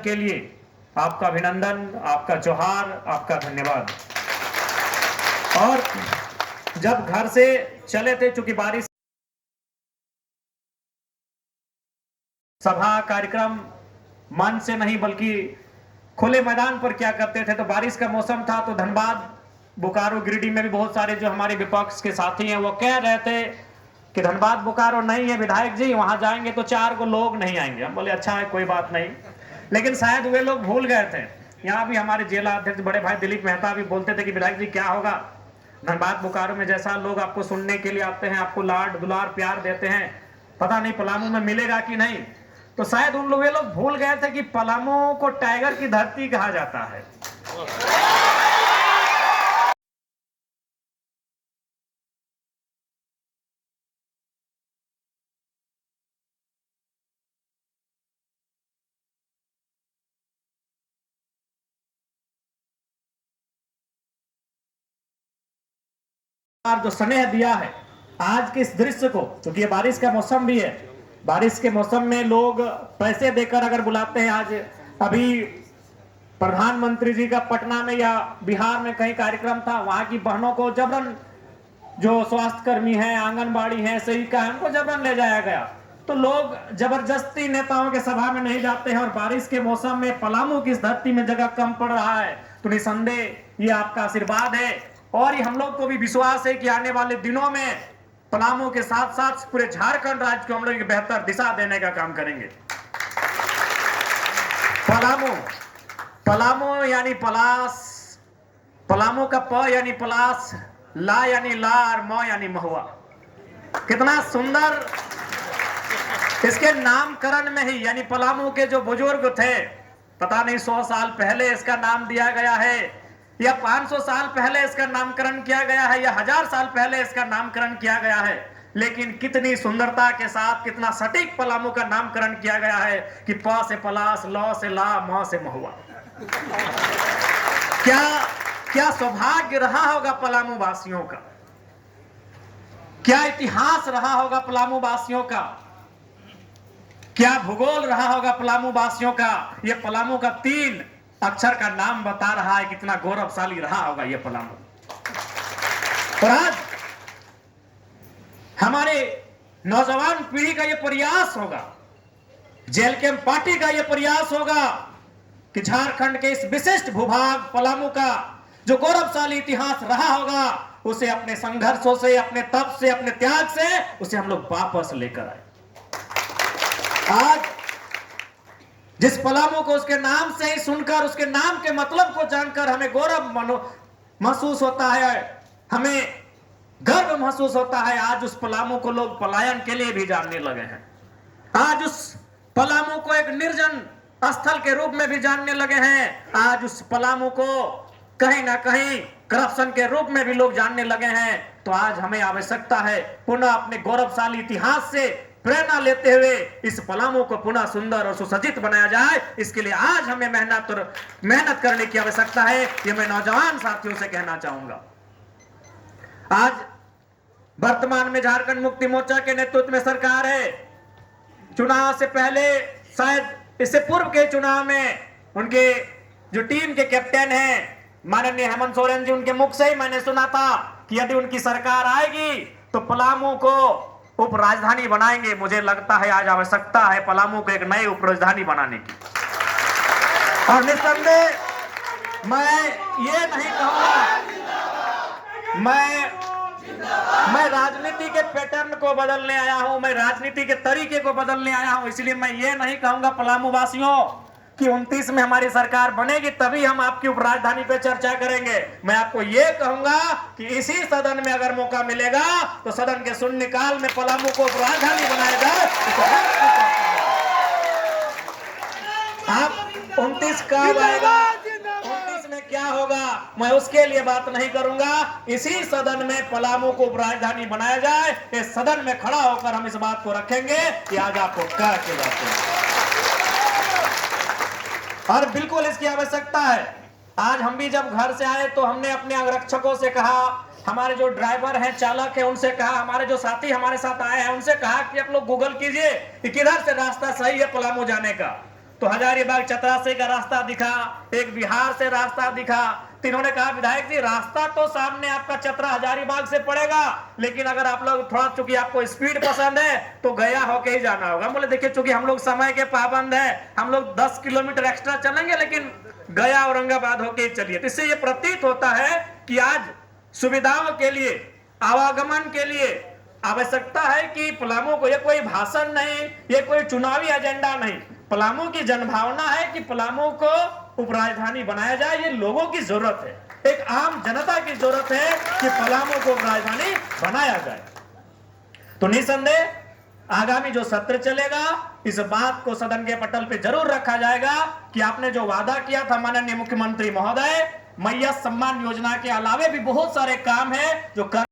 के लिए आपका अभिनंदन, आपका जोहार, आपका धन्यवाद। और जब घर से चले थे, चूंकि बारिश, सभा कार्यक्रम मंच से नहीं बल्कि खुले मैदान पर क्या करते थे, तो बारिश का मौसम था, तो धनबाद, बोकारो, गिरिडीह में भी बहुत सारे जो हमारे विपक्ष के साथी हैं वो कह रहे थे कि धनबाद बोकारो नहीं है विधायक जी, वहां जाएंगे तो 4 को लोग नहीं आएंगे। हम बोले अच्छा है, कोई बात नहीं, लेकिन शायद वे लोग भूल गए थे। यहाँ भी हमारे जिला अध्यक्ष बड़े भाई दिलीप मेहता भी बोलते थे कि विधायक जी क्या होगा, धनबाद बोकारो में जैसा लोग आपको सुनने के लिए आते हैं, आपको लाड दुलार प्यार देते हैं, पता नहीं पलामू में मिलेगा कि नहीं। तो शायद उन लोग वे लोग भूल गए थे कि पलामू को टाइगर की धरती कहा जाता है। जो स्नेह दिया है आज के इस दृश्य को, क्योंकि ये बारिश का मौसम भी है, बारिश के मौसम में लोग पैसे देकर अगर बुलाते हैं। आज अभी प्रधानमंत्री जी का पटना में या बिहार में कहीं कार्यक्रम था, वहां की बहनों को जबरन, जो स्वास्थ्य कर्मी है, आंगनबाड़ी है, सेविका है, उनको जबरन ले जाया गया। तो लोग जबरदस्ती नेताओं के सभा में नहीं जाते हैं, और बारिश के मौसम में पलामू की इस धरती में जगह कम पड़ रहा है, तो निसंदेह ये आपका आशीर्वाद है। और ये हम लोग को भी विश्वास है कि आने वाले दिनों में पलामू के साथ साथ पूरे झारखंड राज्य को हम लोग बेहतर दिशा देने का काम करेंगे। पलामू, पलामू यानी पलास, पलामू का प यानी पलास, ला यानी ला, और म यानी महुआ। कितना सुंदर इसके नामकरण में ही, यानी पलामू के जो बुजुर्ग थे, पता नहीं 100 साल पहले इसका नाम दिया गया है, या 500 साल पहले इसका नामकरण किया गया है, या 1000 साल पहले इसका नामकरण किया गया है, लेकिन कितनी सुंदरता के साथ, कितना सटीक पलामू का नामकरण किया गया है कि प से पलास, ल से ला, म से महुआ। क्या क्या सौभाग्य रहा होगा पलामू वासियों का, क्या इतिहास रहा होगा पलामू वासियों का, क्या भूगोल रहा होगा पलामू वासियों का। ये पलामू का 3 अक्षर का नाम बता रहा है कितना गौरवशाली रहा होगा ये पलामू। और आज हमारे नौजवान पीढ़ी का ये प्रयास होगा, जेएलकेएम पार्टी का ये प्रयास होगा कि झारखंड के इस विशिष्ट भूभाग पलामू का जो गौरवशाली इतिहास रहा होगा, उसे अपने संघर्षों से, अपने तप से, अपने त्याग से, उसे हम लोग वापस लेकर आए। आज जिस पलामू को उसके नाम से ही सुनकर, उसके नाम के मतलब को जानकर हमें गौरव महसूस होता है, हमें गर्व महसूस होता है, आज उस पलामू को लोग पलायन के लिए भी जानने लगे हैं। आज उस पलामू को एक निर्जन स्थल के रूप में भी जानने लगे हैं। आज उस पलामू को कहीं ना कहीं करप्शन के रूप में भी लोग जानने लगे हैं। तो आज हमें आवश्यकता है पुनः अपने गौरवशाली इतिहास से प्रेरणा लेते हुए इस पलामू को पुनः सुंदर और सुसज्जित बनाया जाए। इसके लिए आज हमें मेहनत करने की आवश्यकता है, ये मैं नौजवान साथियों से कहना चाहूंगा। आज वर्तमान में झारखंड मुक्ति मोर्चा के नेतृत्व में सरकार है। चुनाव से पहले, शायद इससे पूर्व के चुनाव में, उनके जो टीम के कैप्टन हैं माननीय हेमंत सोरेन जी, उनके मुख से ही मैंने सुना था कि यदि उनकी सरकार आएगी तो पलामू को उप राजधानी बनाएंगे। मुझे लगता है आज आवश्यकता है पलामू को एक नई उप राजधानी बनाने की। और निस्संदेह मैं ये नहीं कहूंगा, मैं राजनीति के पैटर्न को बदलने आया हूं, मैं राजनीति के तरीके को बदलने आया हूं। इसलिए मैं ये नहीं कहूंगा पलामू वासियों कि 29 में हमारी सरकार बनेगी तभी हम आपकी उप राजधानी पे चर्चा करेंगे। मैं आपको ये कहूंगा कि इसी सदन में अगर मौका मिलेगा तो सदन के शून्यकाल में पलामू को उप राजधानी बनाया जाए। आप 29 कब आएगा, 29 में क्या होगा, मैं उसके लिए बात नहीं करूंगा। इसी सदन में पलामू को उप राजधानी बनाया जाए। इस सदन में खड़ा होकर हम इस बात को रखेंगे कि आज आपको क्या के जाते हैं, और बिल्कुल इसकी आवश्यकता है। आज हम भी जब घर से आए तो हमने अपने अंगरक्षकों से कहा, हमारे जो ड्राइवर हैं, चालक हैं, उनसे कहा, हमारे जो साथी हमारे साथ आए हैं उनसे कहा कि आप लोग गूगल कीजिए कि किधर से रास्ता सही है पलामू जाने का। तो हजारीबाग चतरासी का रास्ता दिखा, एक बिहार से रास्ता दिखा। तो इन्होंने कहा विधायक जी रास्ता तो सामने आपका चतरा हजारीबाग से पड़ेगा, लेकिन अगर आप लोग थोड़ा चूंकि आपको स्पीड पसंद है तो गया होके ही जाना होगा। बोले देखिए चूंकि हम लोग समय के पाबंद है, हम लोग 10 किलोमीटर एक्स्ट्रा चलेंगे, लेकिन गया औरंगाबाद होके ही चलिए। तो इससे ये प्रतीत होता है कि आज सुविधाओं के लिए, आवागमन के लिए आवश्यकता है कि पलामू को, ये कोई भाषण नहीं, ये कोई चुनावी एजेंडा नहीं, पलामू की जनभावना है कि पलामू को उपराजधानी बनाया जाए। ये लोगों की जरूरत है, एक आम जनता की जरूरत है कि पलामू को उपराजधानी बनाया जाए। तो निसंदेह आगामी जो सत्र चलेगा इस बात को सदन के पटल पे जरूर रखा जाएगा कि आपने जो वादा किया था माननीय मुख्यमंत्री महोदय, मैया सम्मान योजना के अलावे भी बहुत सारे काम है जो कर